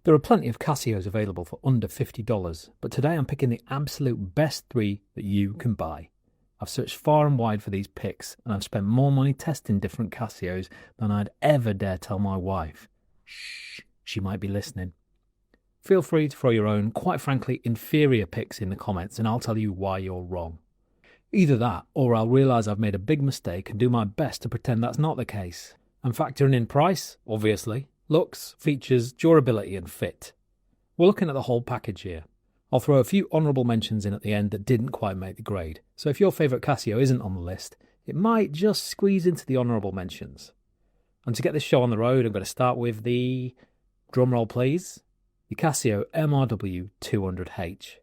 There are plenty of Casios available for under $50, but today I'm picking the absolute best 3 that you can buy. I've searched far and wide for these picks, and I've spent more money testing different Casios than I'd ever dare tell my wife. Shh, she might be listening. Feel free to throw your own, quite frankly, inferior picks in the comments, and I'll tell you why you're wrong. Either that, or I'll realise I've made a big mistake and do my best to pretend that's not the case. I'm factoring in price, obviously, looks, features, durability and fit. We're looking at the whole package here. I'll throw a few honourable mentions in at the end that didn't quite make the grade, so if your favourite Casio isn't on the list, it might just squeeze into the honourable mentions. And to get this show on the road, I'm going to start with the, drumroll please, the Casio MRW 200H.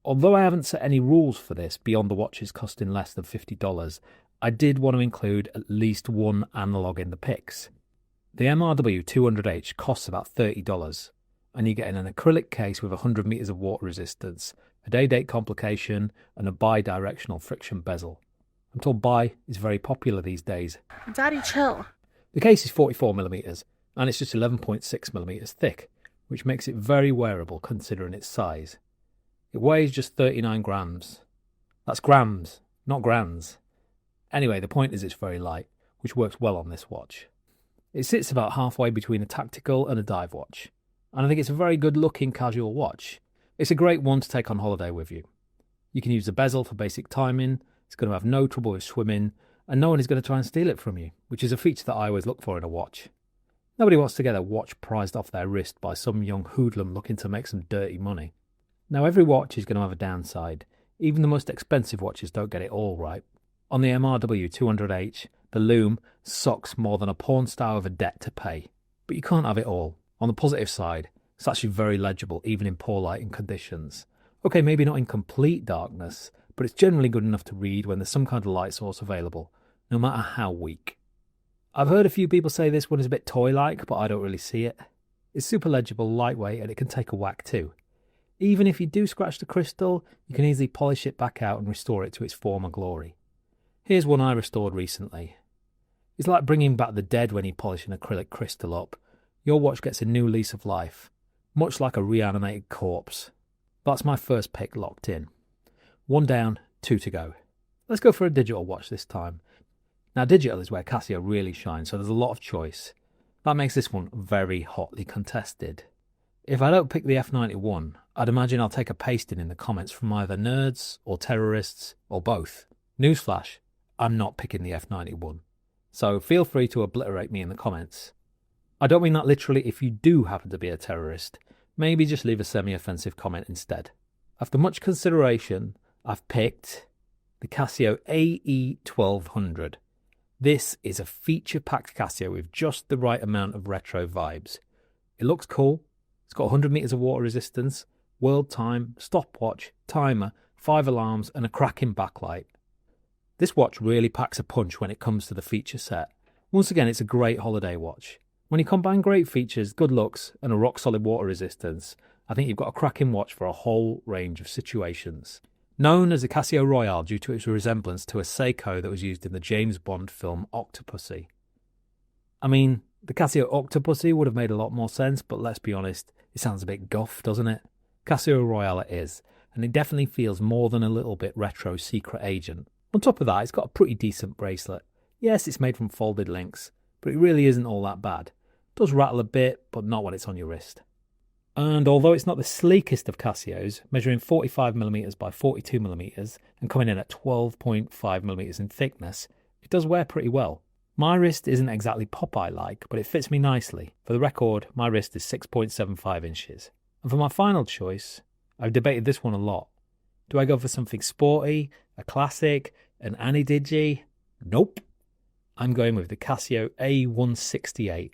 Although I haven't set any rules for this beyond the watches costing less than $50, I did want to include at least one analogue in the picks. The MRW 200H costs about $30, and you get in an acrylic case with 100 metres of water resistance, a day-date complication, and a bi-directional friction bezel. I'm told bi is very popular these days. Daddy, chill. The case is 44mm, and it's just 11.6mm thick, which makes it very wearable considering its size. It weighs just 39 grams. That's grams, not grands. Anyway, the point is it's very light, which works well on this watch. It sits about halfway between a tactical and a dive watch, and I think it's a very good looking casual watch. It's a great one to take on holiday with you. You can use the bezel for basic timing, it's going to have no trouble with swimming, and no one is going to try and steal it from you, which is a feature that I always look for in a watch. Nobody wants to get a watch prized off their wrist by some young hoodlum looking to make some dirty money. Now every watch is going to have a downside. Even the most expensive watches don't get it all right. On the MRW 200H, the lume sucks more than a porn star with a debt to pay. But you can't have it all. On the positive side, it's actually very legible even in poor lighting conditions. Okay, maybe not in complete darkness, but it's generally good enough to read when there's some kind of light source available, no matter how weak. I've heard a few people say this one is a bit toy-like, but I don't really see it. It's super legible, lightweight, and it can take a whack too. Even if you do scratch the crystal, you can easily polish it back out and restore it to its former glory. Here's one I restored recently. It's like bringing back the dead when you polish an acrylic crystal up. Your watch gets a new lease of life, much like a reanimated corpse. That's my first pick locked in. 1 down, 2 to go. Let's go for a digital watch this time. Now digital is where Casio really shines, so there's a lot of choice. That makes this one very hotly contested. If I don't pick the F91, I'd imagine I'll take a pasting in the comments from either nerds or terrorists or both. Newsflash, I'm not picking the F91. So feel free to obliterate me in the comments. I don't mean that literally if you do happen to be a terrorist. Maybe just leave a semi-offensive comment instead. After much consideration, I've picked the Casio AE1200. This is a feature-packed Casio with just the right amount of retro vibes. It looks cool. It's got 100 metres of water resistance, world time, stopwatch, timer, 5 alarms and a cracking backlight. This watch really packs a punch when it comes to the feature set. Once again, it's a great holiday watch. When you combine great features, good looks and a rock-solid water resistance, I think you've got a cracking watch for a whole range of situations. Known as the Casio Royale due to its resemblance to a Seiko that was used in the James Bond film Octopussy. I mean, the Casio Octopussy would have made a lot more sense, but let's be honest, it sounds a bit guff, doesn't it? Casio Royale it is, and it definitely feels more than a little bit retro secret agent. On top of that, it's got a pretty decent bracelet. Yes, it's made from folded links, but it really isn't all that bad. It does rattle a bit, but not when it's on your wrist. And although it's not the sleekest of Casios, measuring 45mm by 42mm and coming in at 12.5mm in thickness, it does wear pretty well. My wrist isn't exactly Popeye-like, but it fits me nicely. For the record, my wrist is 6.75 inches. And for my final choice, I've debated this one a lot. Do I go for something sporty, a classic, an Anidigi? Nope. I'm going with the Casio A168.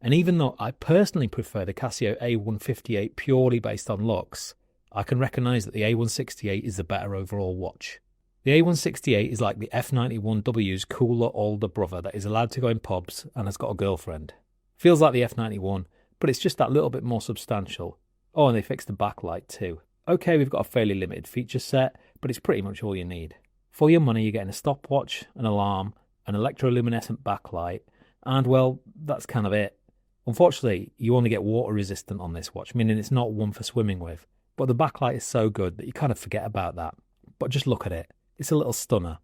And even though I personally prefer the Casio A158 purely based on looks, I can recognise that the A168 is the better overall watch. The A168 is like the F91W's cooler older brother that is allowed to go in pubs and has got a girlfriend. Feels like the F91, but it's just that little bit more substantial. Oh, and they fixed the backlight too. Okay, we've got a fairly limited feature set, but it's pretty much all you need. For your money, you're getting a stopwatch, an alarm, an electroluminescent backlight, and well, that's kind of it. Unfortunately, you only get water resistant on this watch, meaning it's not one for swimming with. But the backlight is so good that you kind of forget about that. But just look at it. It's a little stunner.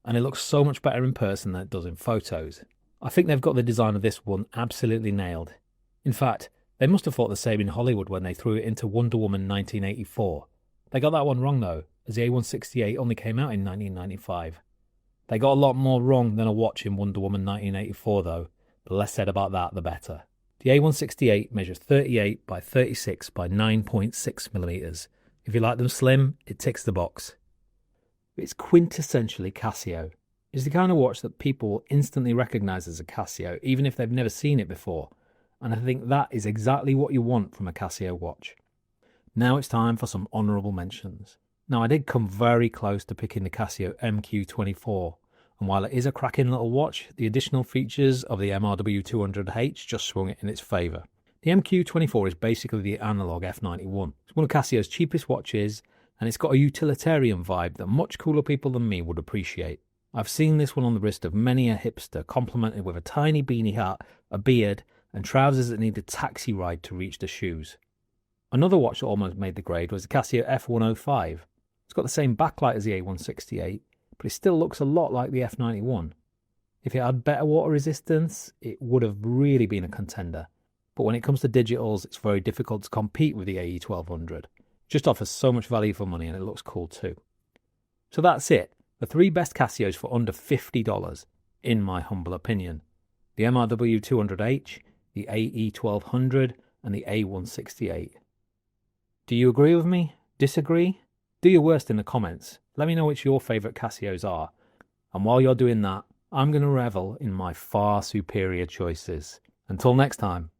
And it looks so much better in person than it does in photos. I think they've got the design of this one absolutely nailed. In fact, they must have thought the same in Hollywood when they threw it into Wonder Woman 1984. They got that one wrong though, as the A168 only came out in 1995. They got a lot more wrong than a watch in Wonder Woman 1984 though, the less said about that the better. The A168 measures 38 by 36 by 9.6 millimeters. If you like them slim, it ticks the box. It's quintessentially Casio. It's the kind of watch that people will instantly recognize as a Casio, even if they've never seen it before. And I think that is exactly what you want from a Casio watch. Now it's time for some honourable mentions. Now I did come very close to picking the Casio MQ24, and while it is a cracking little watch, the additional features of the MRW200H just swung it in its favour. The MQ24 is basically the analogue F91. It's one of Casio's cheapest watches, and it's got a utilitarian vibe that much cooler people than me would appreciate. I've seen this one on the wrist of many a hipster, complemented with a tiny beanie hat, a beard, and trousers that need a taxi ride to reach the shoes. Another watch that almost made the grade was the Casio F105. It's got the same backlight as the A168, but it still looks a lot like the F91. If it had better water resistance, it would have really been a contender. But when it comes to digitals, it's very difficult to compete with the AE1200. It just offers so much value for money and it looks cool too. So that's it. The 3 best Casios for under $50, in my humble opinion. The MRW200H, the AE1200, and the A168. Do you agree with me? Disagree? Do your worst in the comments. Let me know which your favourite Casios are. And while you're doing that, I'm going to revel in my far superior choices. Until next time.